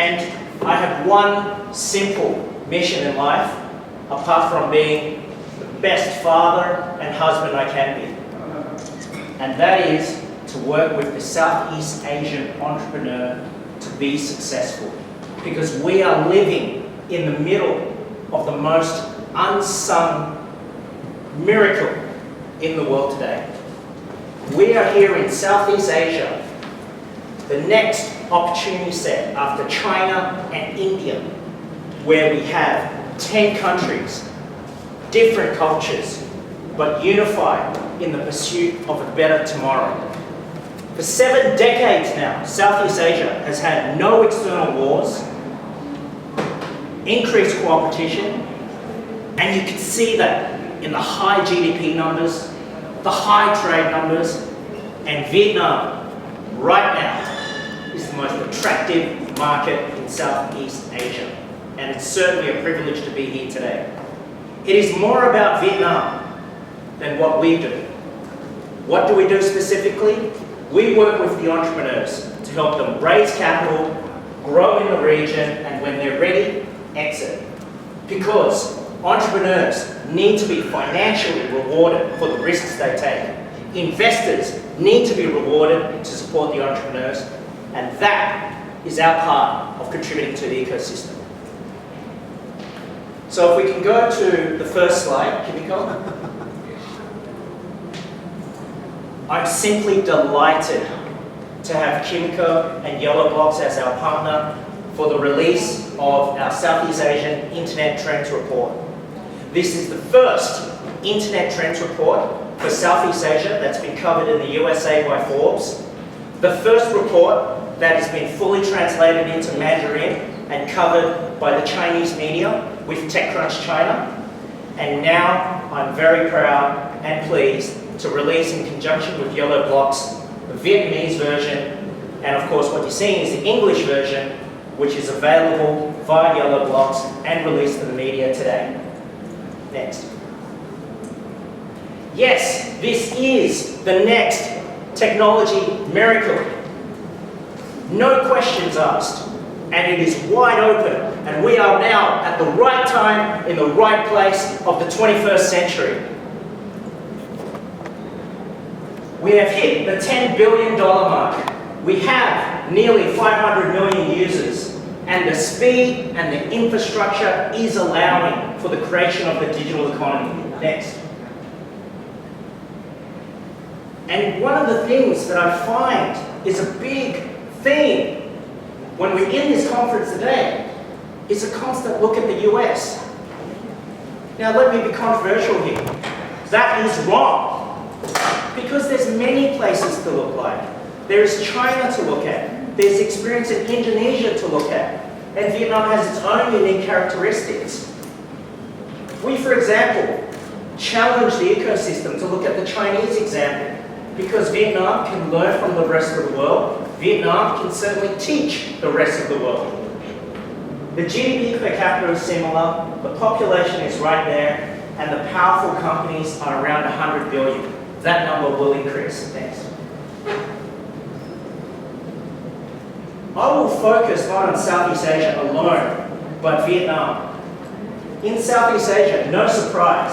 And I have one simple mission in life, apart from being the best father and husband I can be. And that is to work with the Southeast Asian entrepreneur to be successful. Because we are living in the middle of the most unsung miracle in the world today. We are here in Southeast Asia, the next opportunity set after China and India, where we have 10 countries, different cultures, but unified in the pursuit of a better tomorrow. For 7 decades now, Southeast Asia has had no external wars, increased cooperation, and you can see that in the high GDP numbers, the high trade numbers, and Vietnam, right now, is the most attractive market in Southeast Asia. And it's certainly a privilege to be here today. It is more about Vietnam than what we do. What do we do specifically? We work with the entrepreneurs to help them raise capital, grow in the region, and when they're ready, exit. Because entrepreneurs need to be financially rewarded for the risks they take. Investors need to be rewarded to support the entrepreneurs, and that is our part of contributing to the ecosystem. So if we can go to the first slide, Kimiko. I'm simply delighted to have Kimiko and YellowBlocks as our partner for the release of our Southeast Asian Internet Trends Report. This is the first Internet Trends Report for Southeast Asia that's been covered in the USA by Forbes. The first report that has been fully translated into Mandarin and covered by the Chinese media with TechCrunch China. And now I'm very proud and pleased to release in conjunction with YellowBlocks the Vietnamese version, and of course what you're seeing is the English version, which is available via YellowBlocks and released to the media today. Next. Yes, this is the next technology miracle. No questions asked, and it is wide open, and we are now at the right time in the right place of the 21st century. We have hit the $10 billion mark. We have nearly 500 million users, and the speed and the infrastructure is allowing for the creation of the digital economy. Next. And one of the things that I find is a big theme when we're in this conference today is a constant look at the US. Now let me be controversial here. That is wrong. Because there's many places to look like. There's China to look at. There's experience in Indonesia to look at. And Vietnam has its own unique characteristics. We, for example, challenge the ecosystem to look at the Chinese example. Because Vietnam can learn from the rest of the world, Vietnam can certainly teach the rest of the world. The GDP per capita is similar, the population is right there, and the powerful companies are around 100 billion. That number will increase. Next. I will focus not on Southeast Asia alone, but Vietnam. In Southeast Asia, no surprise,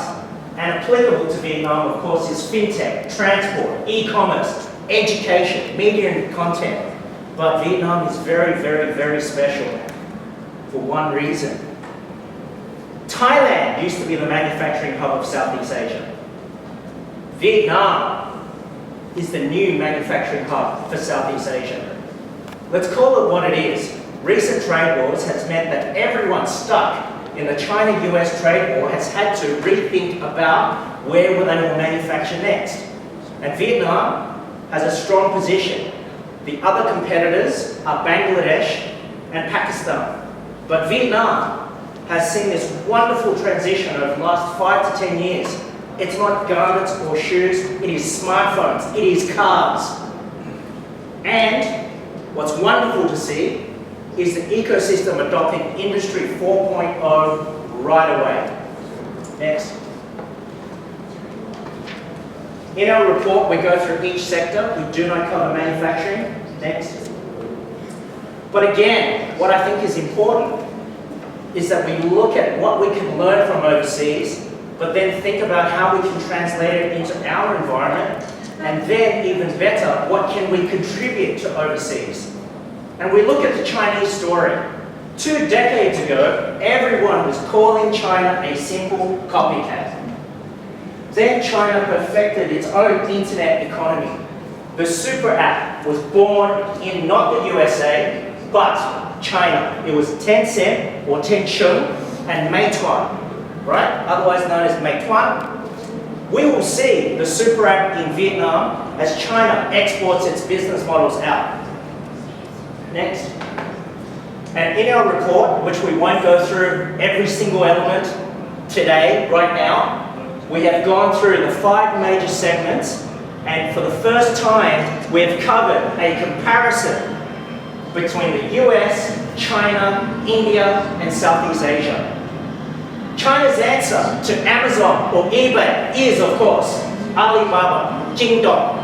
and applicable to Vietnam, of course, is fintech, transport, e-commerce, education, media and content. But Vietnam is very, very, very special for one reason. Thailand used to be the manufacturing hub of Southeast Asia. Vietnam is the new manufacturing hub for Southeast Asia. Let's call it what it is. Recent trade wars has meant that everyone stuck in the China-US trade war has had to rethink about where they will manufacture next. And Vietnam has a strong position. The other competitors are Bangladesh and Pakistan. But Vietnam has seen this wonderful transition over the last 5 to 10 years. It's not garments or shoes, it is smartphones, it is cars. And what's wonderful to see is the ecosystem adopting Industry 4.0 right away. Next. In our report, we go through each sector. We do not cover manufacturing. Next. But again, what I think is important is that we look at what we can learn from overseas, but then think about how we can translate it into our environment, and then even better, what can we contribute to overseas? And we look at the Chinese story. 2 decades ago, everyone was calling China a simple copycat. Then China perfected its own internet economy. The super app was born in not the USA, but China. It was Tencent or Tencent and Meituan, right? Otherwise known as Meituan. We will see the super app in Vietnam as China exports its business models out. Next. And in our report, which we won't go through every single element today, right now, we have gone through the 5 major segments, and for the first time, we have covered a comparison between the US, China, India, and Southeast Asia. China's answer to Amazon or eBay is, of course, Alibaba, Jingdong.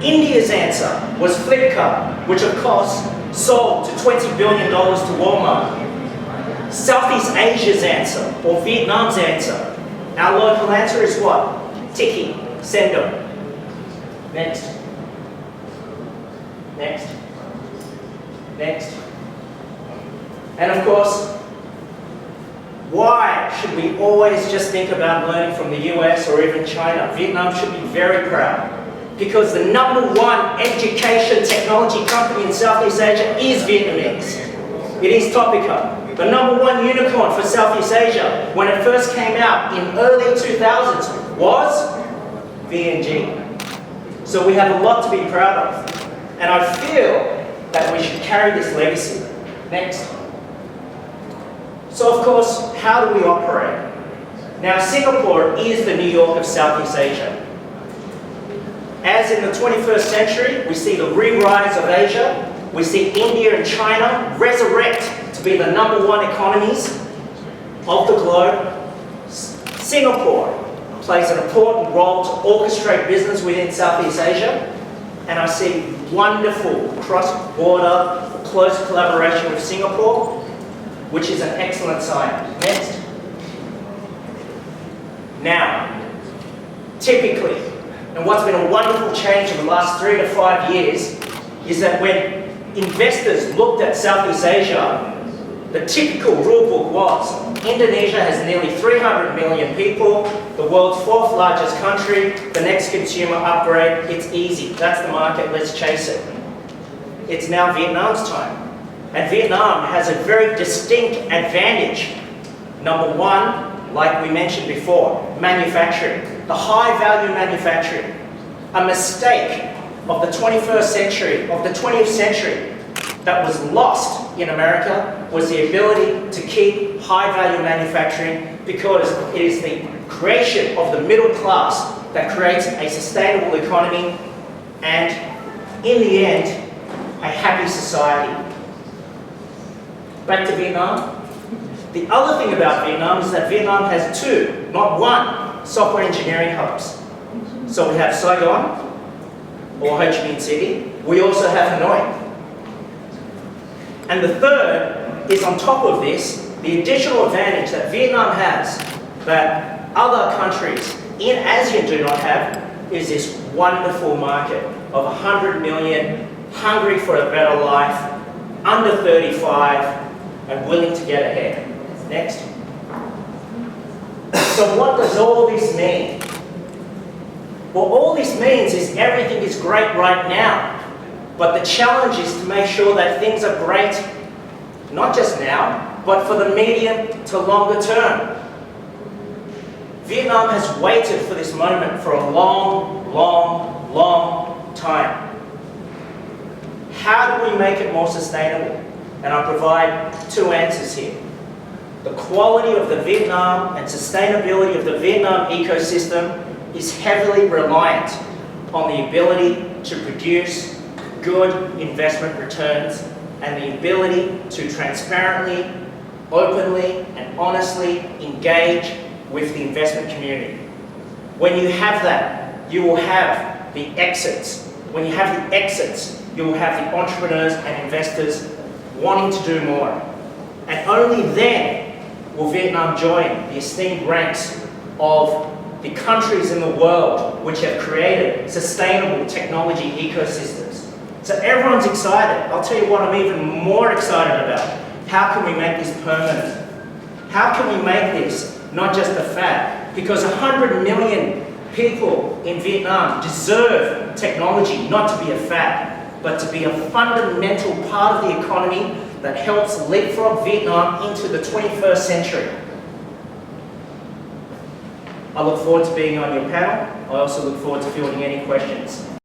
India's answer was Flipkart, which of course sold to $20 billion to Walmart. Southeast Asia's answer, or Vietnam's answer, our local answer is what? Tiki, Sendo. Next. Next. Next. And of course, why should we always just think about learning from the US or even China? Vietnam should be very proud, because the #1 education technology company in Southeast Asia is Vietnamese. It is Topica. The #1 unicorn for Southeast Asia when it first came out in early 2000s was VNG. So we have a lot to be proud of. And I feel that we should carry this legacy. Next. So of course, how do we operate? Now Singapore is the New York of Southeast Asia. As in the 21st century, we see the re-rise of Asia. We see India and China resurrect to be the #1 economies of the globe. Singapore plays an important role to orchestrate business within Southeast Asia. And I see wonderful cross-border, close collaboration with Singapore, which is an excellent sign. Next. Now, typically, and what's been a wonderful change in the last 3 to 5 years, is that when investors looked at Southeast Asia, the typical rulebook was Indonesia has nearly 300 million people, the world's 4th largest country, the next consumer upgrade, it's easy, that's the market, let's chase it. It's now Vietnam's time. And Vietnam has a very distinct advantage. #1, like we mentioned before, manufacturing, the high value manufacturing. A mistake of the 21st century, of the 20th century, that was lost in America was the ability to keep high value manufacturing, because it is the creation of the middle class that creates a sustainable economy and, in the end, a happy society. Back to Vietnam. The other thing about Vietnam is that Vietnam has 2, not 1, software engineering hubs. So we have Saigon, or Ho Chi Minh City. We also have Hanoi. And the third is, on top of this, the additional advantage that Vietnam has that other countries in ASEAN do not have is this wonderful market of 100 million, hungry for a better life, under 35, and willing to get ahead. Next. So what does all this mean? Well, all this means is everything is great right now, but the challenge is to make sure that things are great, not just now, but for the medium to longer term. Vietnam has waited for this moment for a long, long, long time. How do we make it more sustainable? And I provide 2 answers here. The quality of the Vietnam and sustainability of the Vietnam ecosystem is heavily reliant on the ability to produce good investment returns and the ability to transparently, openly, and honestly engage with the investment community. When you have that, you will have the exits. When you have the exits, you will have the entrepreneurs and investors wanting to do more. And only then will Vietnam join the esteemed ranks of the countries in the world which have created sustainable technology ecosystems. So everyone's excited. I'll tell you what I'm even more excited about. How can we make this permanent? How can we make this not just a fad? Because 100 million people in Vietnam deserve technology not to be a fad, but to be a fundamental part of the economy that helps leapfrog Vietnam into the 21st century. I look forward to being on your panel. I also look forward to fielding any questions.